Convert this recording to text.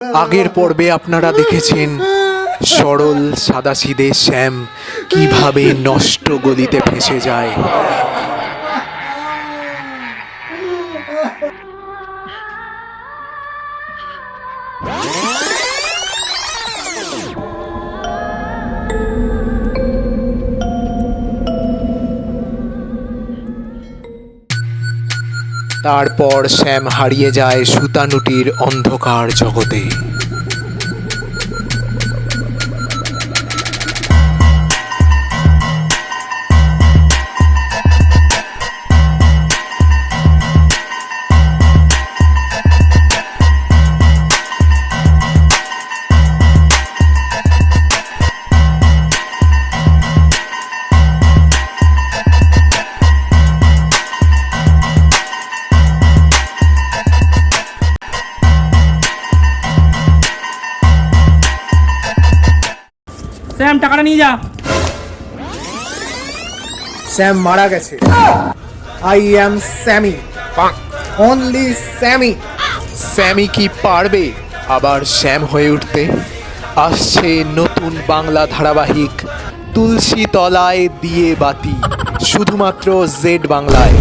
আগের পর্বে আপনারা দেখেছেন সরল সাদাসিধে শ্যাম কিভাবে নষ্ট গলিতে ফেসে যায়। তারপর শ্যাম হারিয়ে যায় সুতানুটির অন্ধকার জগতে। স্যাম টাকাটা নিয়ে যা। স্যাম মারা গেছে। I am স্যামি, only স্যামি। স্যামি কি পারবে আবার শ্যাম হয়ে উঠতে? আসছে নতুন বাংলা ধারাবাহিক তুলসী তলায় দিয়ে বাতি, শুধুমাত্র জেড বাংলায়।